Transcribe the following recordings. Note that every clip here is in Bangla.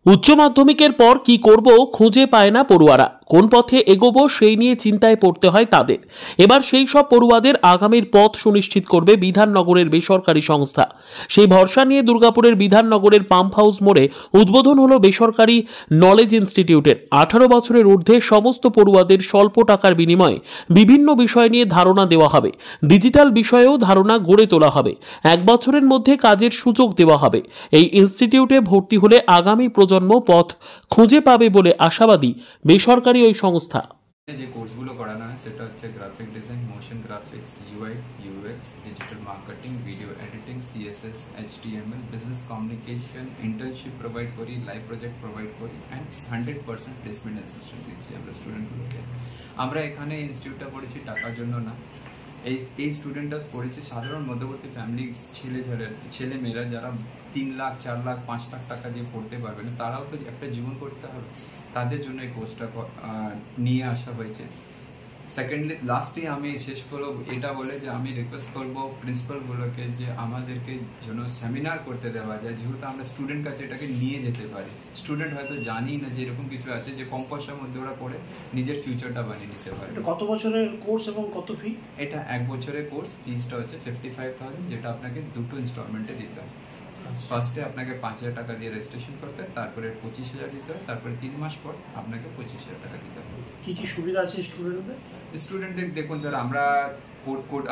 উচ্চ মাধ্যমিকের পর কি করব খুঁজে পায় না পড়ুয়ারা, কোন পথে এগোবো সেই নিয়ে চিন্তায় পড়তে হয় তাদের। এবার সেই সব পড়ুয়াদের আগামীর পথ সুনিশ্চিত করবে বিধাননগরের বেসরকারি সংস্থা। সেই ভরসা নিয়ে দুর্গাপুরের বিধাননগরের পাম্প হাউস মোড়ে উদ্বোধন হলো বেসরকারি নলেজ ইনস্টিটিউটের। 18 বছরের ঊর্ধ্বে সমস্ত পড়ুয়াদের স্বল্প টাকার বিনিময়ে বিভিন্ন বিষয় নিয়ে ধারণা দেওয়া হবে। ডিজিটাল বিষয়েও ধারণা গড়ে তোলা হবে। 1 বছরের মধ্যে কাজের সুযোগ দেওয়া হবে। এই ইনস্টিটিউটে ভর্তি হলে আগামী প্রজন্ম পথ খুঁজে পাবে বলে আশাবাদী বেসরকারি ওই সংস্থা। যে কোর্সগুলো করানো হয় সেটা হচ্ছে graphic design, motion graphics, UI UX, digital marketing, video editing, CSS, HTML, business communication, internship provide করি, লাইভ প্রজেক্ট প্রোভাইড করি অ্যান্ড 100% প্লেসমেন্ট অ্যাসিস্ট্যান্ট দিচ্ছি আমরা স্টুডেন্টগুলোকে। আমরা এখানে ইনস্টিটিউটটা পড়েছি টাকার জন্য না। এই স্টুডেন্টরা পড়েছে সাধারণ মধ্যবর্তী ফ্যামিলি ছেলে মেয়েরা যারা 3 লাখ 4 লাখ 5 লাখ টাকা দিয়ে পড়তে পারবে না, তারাও তো একটা জীবন করতে হবে, তাদের জন্য এই কোর্সটা নিয়ে আসা হয়েছে। সেকেন্ডলি লাস্টলি আমি শেষ করবো এটা বলে যে আমি রিকোয়েস্ট করবো প্রিন্সিপালগুলোকে যে আমাদেরকে যেন সেমিনার করতে দেওয়া যায়, যেহেতু আমরা স্টুডেন্ট কাছে এটাকে নিয়ে যেতে পারি। স্টুডেন্ট হয়তো জানি না যে এরকম কিছু আছে যে কম পয়সার মধ্যে ওরা করে নিজের ফিউচারটা বানিয়ে নিতে পারে। কত বছরের কোর্স এবং কত ফি? এটা 1 বছরের কোর্স, ফিসটা হচ্ছে 55,000, যেটা আপনাকে 2টো ইনস্টলমেন্টে দিতে হয়। ফার্স্টে আপনাকে 5,000 টাকা দিয়ে রেজিস্ট্রেশন করতে হয়, তারপরে 25,000 দিতে হয়, তারপরে 3 মাস পর আপনাকে 25,000 টাকা দিতে হবে। কি কি সুবিধা আছে স্টুডেন্টদের? দেখুন স্যার, আমরা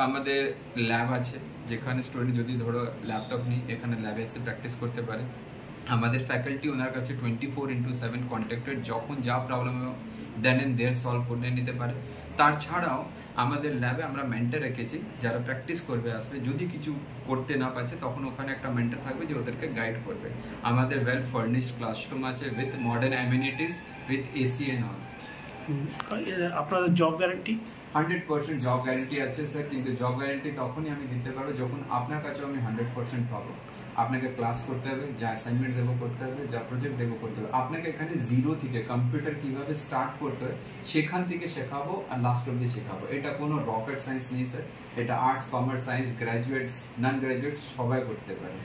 আমাদের ল্যাব আছে, যেখানে স্টুডেন্ট যদি ধরো ল্যাপটপ নিই এখানে ল্যাবে এসে প্র্যাকটিস করতে পারে। আমাদের ফ্যাকাল্টি ওনার কাছে 24/7 কন্ট্যাক্টেড, যখন যা problem then and there solve করে নিতে পারে। তাছাড়াও আমাদের ল্যাবে আমরা মেন্টর রেখেছি, যারা প্র্যাকটিস করবে আসবে, যদি কিছু করতে না পারছে তখন ওখানে একটা মেন্টর থাকবে যে ওদেরকে গাইড করবে। আমাদের ওয়েল ফার্নিশড ক্লাসরুম আছে with modern amenities, with AC and all. আপনাদের জব গ্যারান্টি? 100% জব গ্যারান্টি আছে স্যার, কিন্তু জব গ্যারান্টি তখনই আমি দিতে পারবো যখন আপনার কাছেও আমি 100% পাবো। আপনাকে ক্লাস করতে হবে, যা অ্যাসাইনমেন্ট দেবো করতে হবে, যা প্রজেক্ট দেবো করতে হবে। আপনাকে এখানে জিরো থেকে কম্পিউটার কিভাবে স্টার্ট করতে হয় সেখান থেকে শেখাবো আর লাস্ট অব্দি শেখাবো। এটা কোনো রকেট সায়েন্স নেই স্যার, এটা আর্টস, কমার্স, সায়েন্স, গ্র্যাজুয়েট, নন গ্র্যাজুয়েট সবাই করতে পারে।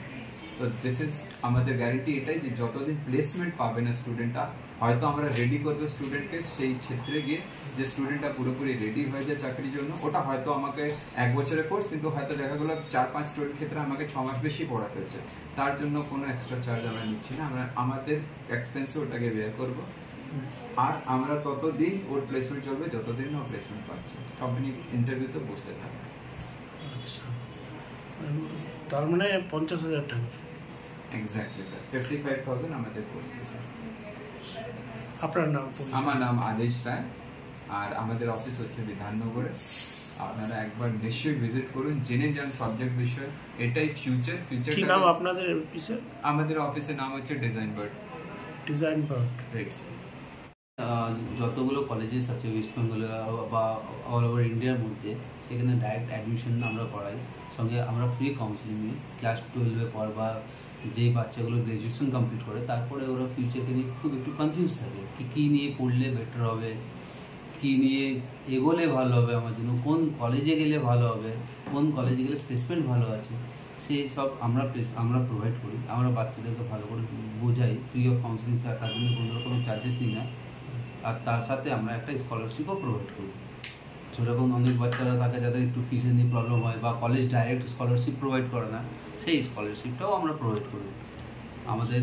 তো দিস ইজ আমাদের গ্যারান্টি এটাই যে যতদিন প্লেসমেন্ট পাবে না স্টুডেন্টটা, হয়তো আমরা রেডি করবো স্টুডেন্টকে সেই ক্ষেত্রে গিয়ে যে স্টুডেন্টটা পুরোপুরি রেডি হয়ে যায় চাকরির জন্য। ওটা হয়তো আমাকে 1 বছরের কোর্স, কিন্তু হয়তো দেখা গেলো 4-5 স্টুডেন্ট ক্ষেত্রে আমাকে 6 মাস বেশি পড়াতে হচ্ছে, তার জন্য কোনো এক্সট্রা চার্জ আমরা নিচ্ছি না। আমরা আমাদের এক্সপেন্সে ওটাকে বেয়ার করবো, আর আমরা ততদিন ওর প্লেসমেন্ট চলবে যতদিন ও প্লেসমেন্ট পাচ্ছে, কোম্পানি ইন্টারভিউতে বসতে থাকবে। আচ্ছা, তার মানে 50,000 টাকা? এক্স্যাক্টলি স্যার, 55,000 আমাদের কোর্স স্যার। আপনার নাম? আমার নাম আদেশ রায়, আর আমাদের অফিস হচ্ছে বিধাননগরে। আপনারা একবার নিশ্চয়ই ভিজিট করুন, জেনে যান সাবজেক্ট বিষয়, এটাই ফিউচার। কি নাম আপনাদের অফিসের? আমাদের অফিসের নাম হচ্ছে design bird. Design bird, right sir. যতগুলো কলেজেস আছে ওয়েস্ট বেঙ্গলে বা অল ওভার ইন্ডিয়ার মধ্যে, সেখানে ডাইরেক্ট অ্যাডমিশন আমরা করাই, সঙ্গে আমরা ফ্রি কাউন্সিলিং নিই। ক্লাস 12-এর পর বা যেই বাচ্চাগুলো গ্র্যাজুয়েশন কমপ্লিট করে তারপরে ওরা ফিউচারকে নিয়ে খুব একটু কনফিউজ থাকে, কী নিয়ে পড়লে বেটার হবে, কী নিয়ে এগোলে ভালো হবে আমার জন্য, কোন কলেজে গেলে ভালো হবে, কোন কলেজে গেলে প্লেসমেন্ট ভালো আছে, সেই সব আমরা প্রোভাইড করি। আমরা বাচ্চাদেরকে ভালো করে বোঝাই, ফ্রি অফ কাউন্সিলিং, তার জন্য কোনো রকমের চার্জেস নিই না। আর তার সাথে আমরা একটা স্কলারশিপও প্রোভাইড করি। সেরকম অনেক বাচ্চারা থাকে যাদের একটু ফিসের নিয়ে প্রবলেম হয় বা কলেজ ডাইরেক্ট স্কলারশিপ প্রোভাইড করে না, সেই স্কলারশিপটাও আমরা প্রোভাইড করি। আমাদের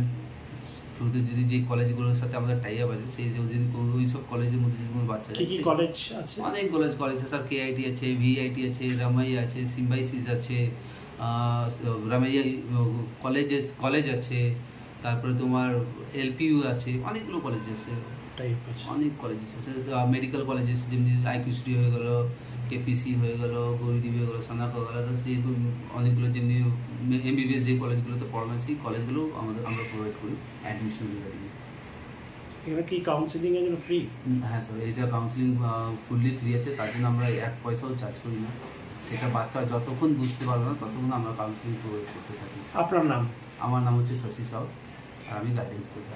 থ্রুতে যদি যে কলেজগুলোর সাথে আমাদের টাই আপ আছে, সেই যদি ওই সব কলেজের মধ্যে যদি কোনো বাচ্চা, কি কলেজ আছে? অনেক কলেজ আছে স্যার, কেআইটি আছে, ভিআইটি আছে, রামাইয়া আছে, সিম্বাইসিস আছে, রামাইয়া কলেজ আছে, তারপরে তোমার এলপিইউ আছে, অনেকগুলো কলেজ আছে, অনেক কলেজেস আছে। মেডিকেল কলেজেস যেমনি আইকিউসিটি হয়ে গেল, কেপিসি হয়ে গেল, গৌরীদেবী হয়ে গেলো, সানাক হয়ে গেলো, তো সেই অনেকগুলো যেমনি এমবিবিএস যে কলেজগুলোতে পড়ানো সেই কলেজগুলো আমরা প্রোভাইড করি অ্যাডমিশন রিগার্ডিং। এখানে কি কাউন্সিলিং এর জন্য ফ্রি? হ্যাঁ স্যার, এটা কাউন্সিলিং ফুললি ফ্রি আছে, তার জন্য আমরা 1 পয়সাও চার্জ করি না। সেটা বাচ্চা যতক্ষণ বুঝতে পারবে না ততক্ষণ আমরা কাউন্সিলিং প্রোভাইড করতে থাকি। আপনার নাম? আমার নাম হচ্ছে শশী সাউ, আর আমি গাইডেন্স দিই।